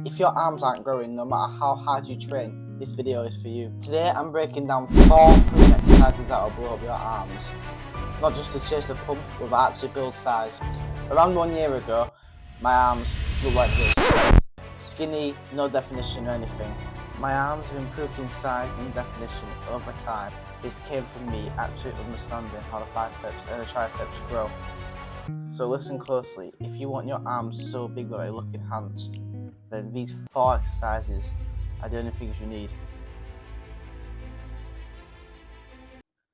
If your arms aren't growing, no matter how hard you train, this video is for you. Today I'm breaking down 4 proven exercises that will blow up your arms. Not just to chase the pump, but actually build size. Around 1 year ago, my arms looked like this. Skinny, no definition or anything. My arms have improved in size and definition over time. This came from me actually understanding how the biceps and the triceps grow. So listen closely. If you want your arms so big that they look enhanced, then these 4 exercises are the only things you need.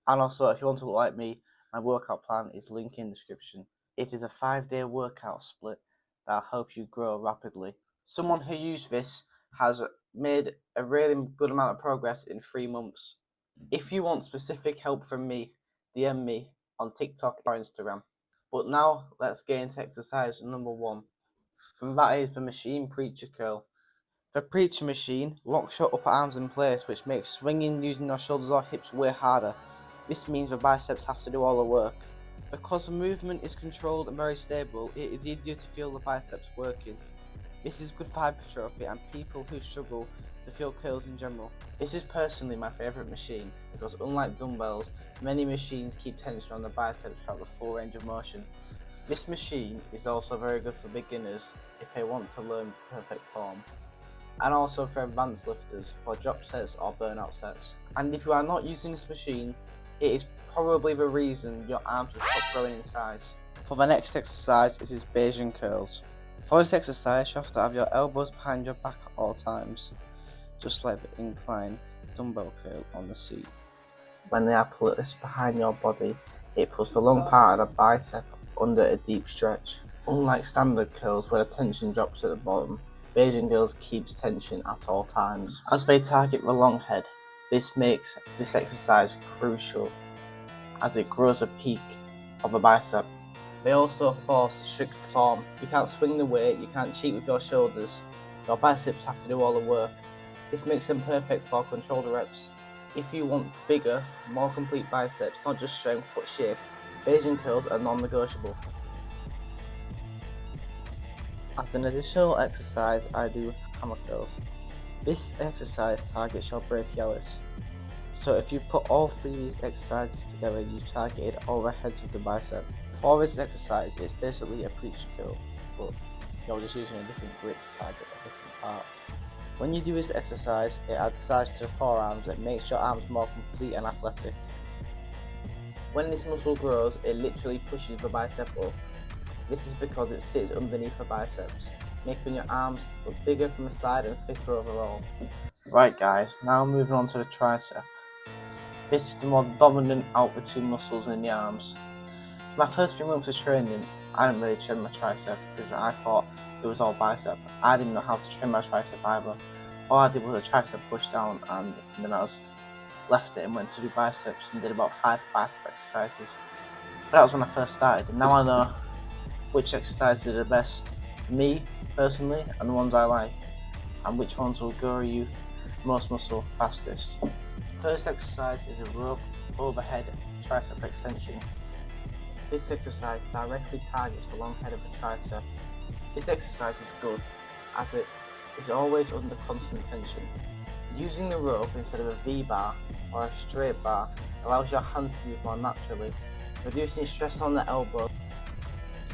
And also, if you want to look like me, my workout plan is linked in the description. It is a 5-day workout split that will help you grow rapidly. Someone who used this has made a really good amount of progress in 3 months. If you want specific help from me, DM me on TikTok or Instagram. But now, let's get into exercise number 1. And that is the machine preacher curl. The preacher machine locks your upper arms in place, which makes swinging using your shoulders or hips way harder. This means the biceps have to do all the work. Because the movement is controlled and very stable, it is easier to feel the biceps working. This is good for hypertrophy and people who struggle to feel curls in general. This is personally my favourite machine because unlike dumbbells, many machines keep tension on the biceps throughout the full range of motion. This machine is also very good for beginners if they want to learn perfect form, and also for advanced lifters for drop sets or burnout sets. And if you are not using this machine, it is probably the reason your arms will stop growing in size. For the next exercise, it is Bayesian curls. For this exercise, you have to have your elbows behind your back at all times, just like the incline dumbbell curl on the seat. When they are placed behind your body, it puts the long part of the bicep under a deep stretch. Unlike standard curls where the tension drops at the bottom, Bayesian curls keeps tension at all times. As they target the long head, this makes this exercise crucial as it grows a peak of a bicep. They also force strict form. You can't swing the weight, you can't cheat with your shoulders. Your biceps have to do all the work. This makes them perfect for controlled reps. If you want bigger, more complete biceps, not just strength but shape, Bayesian curls are non-negotiable. As an additional exercise, I do hammer curls. This exercise targets your brachialis. So if you put all 3 of these exercises together, you've targeted all the heads of the bicep. For this exercise, it's basically a preacher curl, but you're just using a different grip to target a different part. When you do this exercise, it adds size to the forearms and makes your arms more complete and athletic. When this muscle grows, it literally pushes the bicep up. This is because it sits underneath the biceps, making your arms look bigger from the side and thicker overall. Right guys, now moving on to the tricep. This is the more dominant out the 2 muscles in the arms. For my first 3 months of training, I didn't really train my tricep because I thought it was all bicep. I didn't know how to train my tricep either. All I did was a tricep push down and then I just left it and went to do biceps and did about 5 bicep exercises. But that was when I first started, and now I know which exercises are the best for me personally and the ones I like, and which ones will grow you most muscle fastest. First exercise is a rope overhead tricep extension. This exercise directly targets the long head of the tricep. This exercise is good as it is always under constant tension. Using the rope instead of a V-bar or a straight bar allows your hands to move more naturally, reducing stress on the elbow.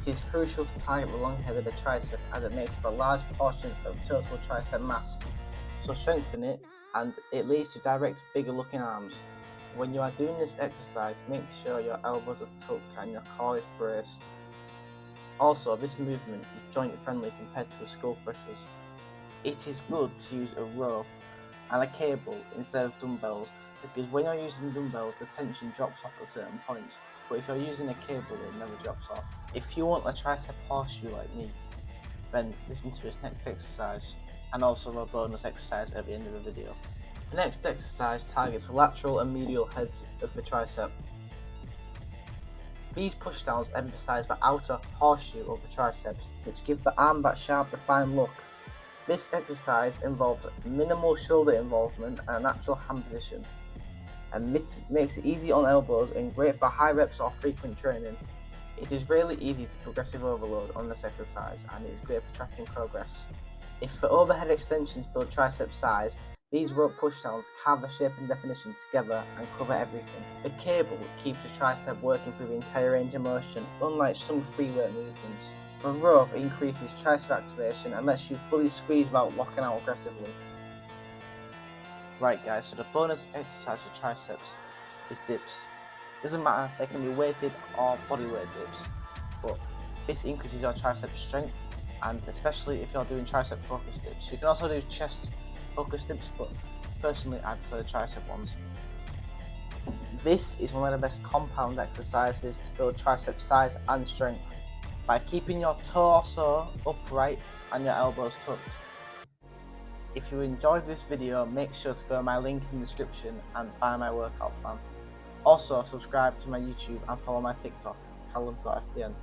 It is crucial to target the long head of the tricep as it makes up a large portion of total tricep mass, so strengthen it and it leads to direct, bigger looking arms. When you are doing this exercise, make sure your elbows are tucked and your core is braced. Also, this movement is joint friendly compared to the skull crushers. It is good to use a rope and a cable instead of dumbbells because when you're using dumbbells, the tension drops off at certain points, but if you're using a cable, it never drops off. If you want a tricep horseshoe like me, then listen to this next exercise and also a bonus exercise at the end of the video. The next exercise targets the lateral and medial heads of the tricep. These pushdowns emphasize the outer horseshoe of the triceps, which give the arm that sharp, defined look. This exercise involves minimal shoulder involvement and a natural hand position, and this makes it easy on elbows and great for high reps or frequent training. It is really easy to progressive overload on this exercise and it is great for tracking progress. If the overhead extensions build tricep size, these rope pushdowns carve the shape and definition together and cover everything. The cable keeps the tricep working through the entire range of motion, unlike some free weight movements. The rope increases tricep activation and lets you fully squeeze without locking out aggressively. Right guys, so the bonus exercise for triceps is dips. Doesn't matter, they can be weighted or bodyweight dips, but this increases your tricep strength, and especially if you're doing tricep focus dips. You can also do chest focus dips, but personally I prefer the tricep ones. This is one of the best compound exercises to build tricep size and strength by keeping your torso upright and your elbows tucked. If you enjoyed this video, make sure to go to my link in the description and buy my workout plan. Also subscribe to my YouTube and follow my TikTok, Callum.ftn.